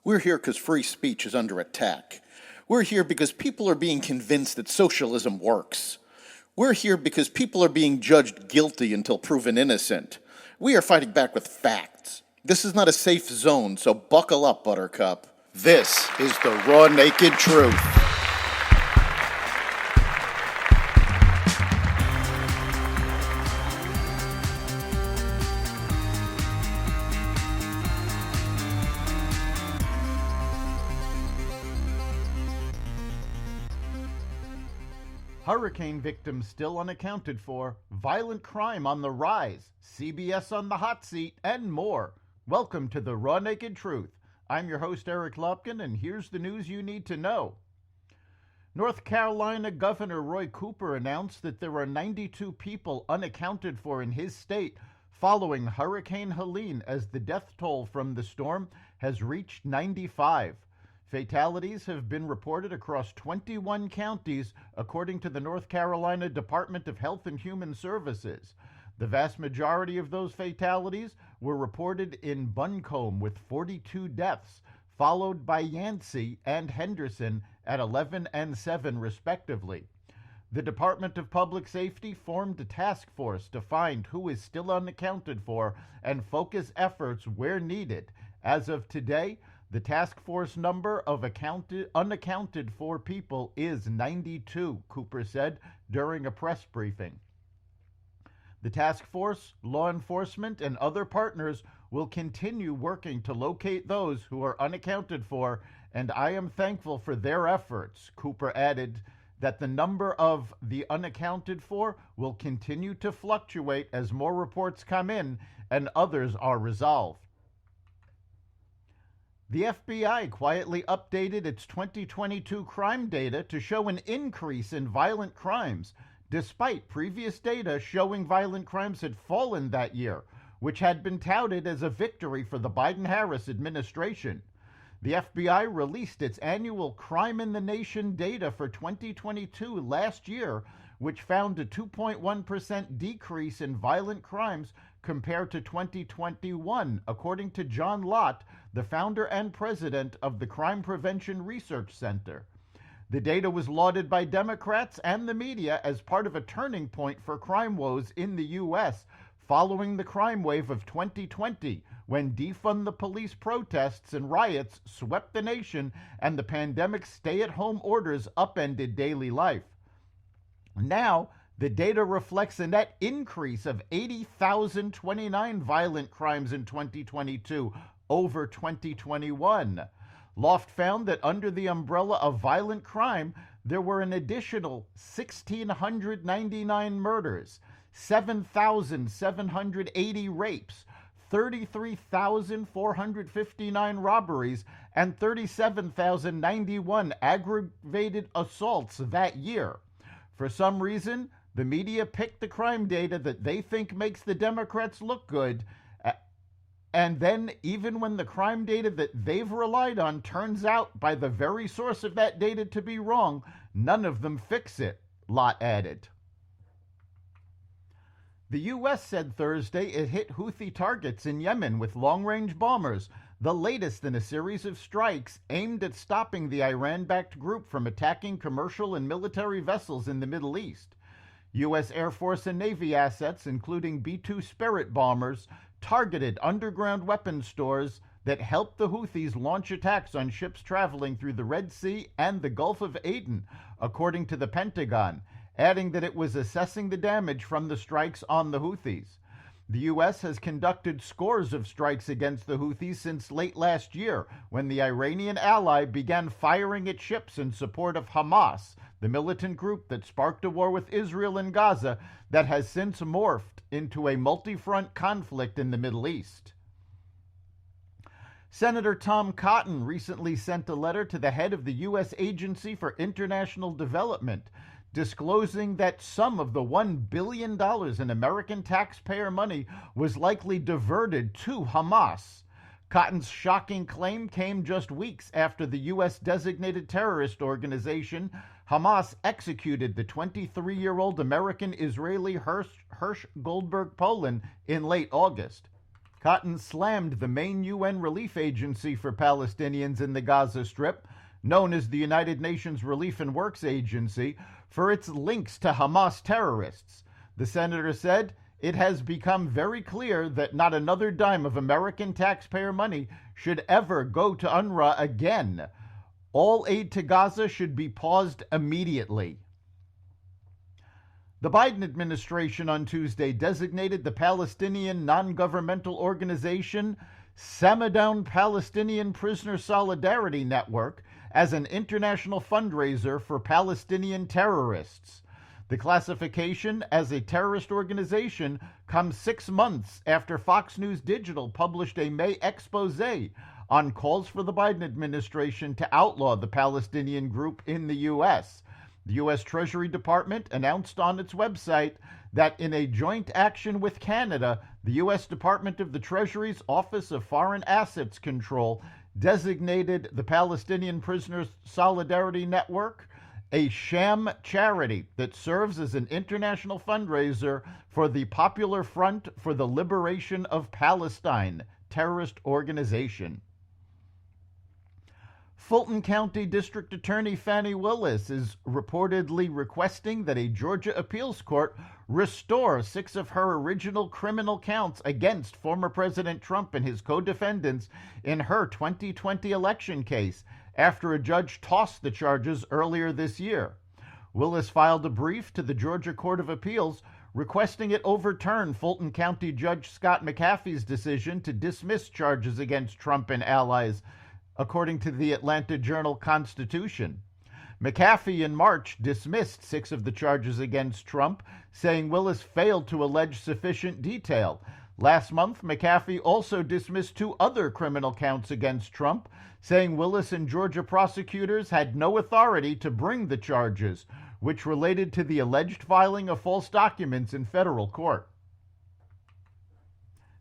We're here because free speech is under attack. We're here because people are being convinced that socialism works. We're here because people are being judged guilty until proven innocent. We are fighting back with facts. This is not a safe zone, so buckle up, Buttercup. This is the raw, naked truth. Hurricane victims still unaccounted for, violent crime on the rise, CBS on the hot seat, and more. Welcome to the Raw Naked Truth. I'm your host, Eric Lopkin, and here's the news you need to know. North Carolina Governor Roy Cooper announced that there are 92 people unaccounted for in his state following Hurricane Helene, as the death toll from the storm has reached 95. Fatalities have been reported across 21 counties, according to the North Carolina Department of Health and Human Services. The vast majority of those fatalities were reported in Buncombe with 42 deaths, followed by Yancey and Henderson at 11 and 7 respectively. The Department of Public Safety formed a task force to find who is still unaccounted for and focus efforts where needed. As of today, the task force number of unaccounted for people is 92, Cooper said during a press briefing. The task force, law enforcement, and other partners will continue working to locate those who are unaccounted for, and I am thankful for their efforts. Cooper added that the number of the unaccounted for will continue to fluctuate as more reports come in and others are resolved. The FBI quietly updated its 2022 crime data to show an increase in violent crimes, despite previous data showing violent crimes had fallen that year, which had been touted as a victory for the Biden-Harris administration. The FBI released its annual Crime in the Nation data for 2022 last year, which found a 2.1% decrease in violent crimes compared to 2021, according to John Lott, the founder and president of the Crime Prevention Research Center. The data was lauded by Democrats and the media as part of a turning point for crime woes in the U.S., following the crime wave of 2020, when defund the police protests and riots swept the nation and the pandemic's stay-at-home orders upended daily life. Now, the data reflects a net increase of 80,029 violent crimes in 2022 over 2021. Loft found that under the umbrella of violent crime, there were an additional 1,699 murders, 7,780 rapes, 33,459 robberies, and 37,091 aggravated assaults that year. For some reason, the media picked the crime data that they think makes the Democrats look good, and then even when the crime data that they've relied on turns out by the very source of that data to be wrong, none of them fix it, Lott added. The U.S. said Thursday it hit Houthi targets in Yemen with long-range bombers, the latest in a series of strikes aimed at stopping the Iran-backed group from attacking commercial and military vessels in the Middle East. U.S. Air Force and Navy assets, including B-2 Spirit bombers, targeted underground weapons stores that helped the Houthis launch attacks on ships traveling through the Red Sea and the Gulf of Aden, according to the Pentagon, adding that it was assessing the damage from the strikes on the Houthis. The U.S. has conducted scores of strikes against the Houthis since late last year, when the Iranian ally began firing at ships in support of Hamas, the militant group that sparked a war with Israel in Gaza that has since morphed into a multi-front conflict in the Middle East. Senator Tom Cotton recently sent a letter to the head of the U.S. Agency for International Development, disclosing that some of the $1 billion in American taxpayer money was likely diverted to Hamas. Cotton's shocking claim came just weeks after the U.S. designated terrorist organization Hamas executed the 23-year-old American-Israeli Hersh Goldberg Poland in late August. Cotton slammed the main UN relief agency for Palestinians in the Gaza Strip, known as the United Nations Relief and Works Agency, for its links to Hamas terrorists. The senator said, "It has become very clear that not another dime of American taxpayer money should ever go to UNRWA again. All aid to Gaza should be paused immediately." The Biden administration on Tuesday designated the Palestinian non-governmental organization Samadown Palestinian Prisoner Solidarity Network as an international fundraiser for Palestinian terrorists. The classification as a terrorist organization comes 6 months after Fox News Digital published a May expose on calls for the Biden administration to outlaw the Palestinian group in the U.S. The U.S. Treasury Department announced on its website that in a joint action with Canada, the U.S. Department of the Treasury's Office of Foreign Assets Control designated the Palestinian Prisoners Solidarity Network a sham charity that serves as an international fundraiser for the Popular Front for the Liberation of Palestine terrorist organization. Fulton County District Attorney Fani Willis is reportedly requesting that a Georgia appeals court restore 6 of her original criminal counts against former President Trump and his co-defendants in her 2020 election case after a judge tossed the charges earlier this year. Willis filed a brief to the Georgia Court of Appeals requesting it overturn Fulton County Judge Scott McAfee's decision to dismiss charges against Trump and allies, according to the Atlanta Journal-Constitution. McAfee in March dismissed 6 of the charges against Trump, saying Willis failed to allege sufficient detail. Last month, McAfee also dismissed 2 other criminal counts against Trump, saying Willis and Georgia prosecutors had no authority to bring the charges, which related to the alleged filing of false documents in federal court.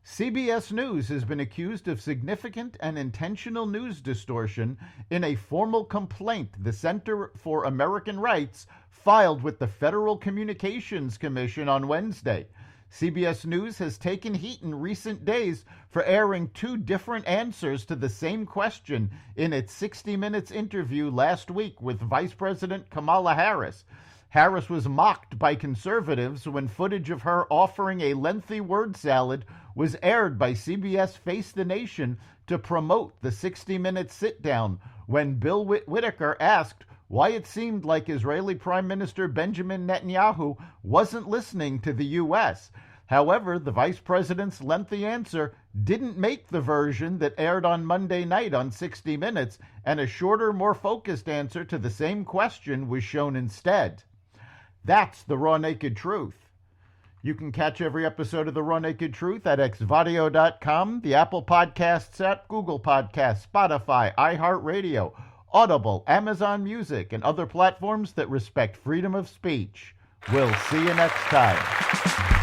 CBS News has been accused of significant and intentional news distortion in a formal complaint the Center for American Rights filed with the Federal Communications Commission on Wednesday. CBS News has taken heat in recent days for airing 2 different answers to the same question in its 60 Minutes interview last week with Vice President Kamala Harris. Harris was mocked by conservatives when footage of her offering a lengthy word salad was aired by CBS Face the Nation to promote the 60 Minutes sit-down when Bill Whitaker asked why it seemed like Israeli Prime Minister Benjamin Netanyahu wasn't listening to the U.S. However, the vice president's lengthy answer didn't make the version that aired on Monday night on 60 Minutes, and a shorter, more focused answer to the same question was shown instead. That's the Raw Naked Truth. You can catch every episode of The Raw Naked Truth at xvadio.com, the Apple Podcasts app, Google Podcasts, Spotify, iHeartRadio, Audible, Amazon Music, and other platforms that respect freedom of speech. We'll see you next time.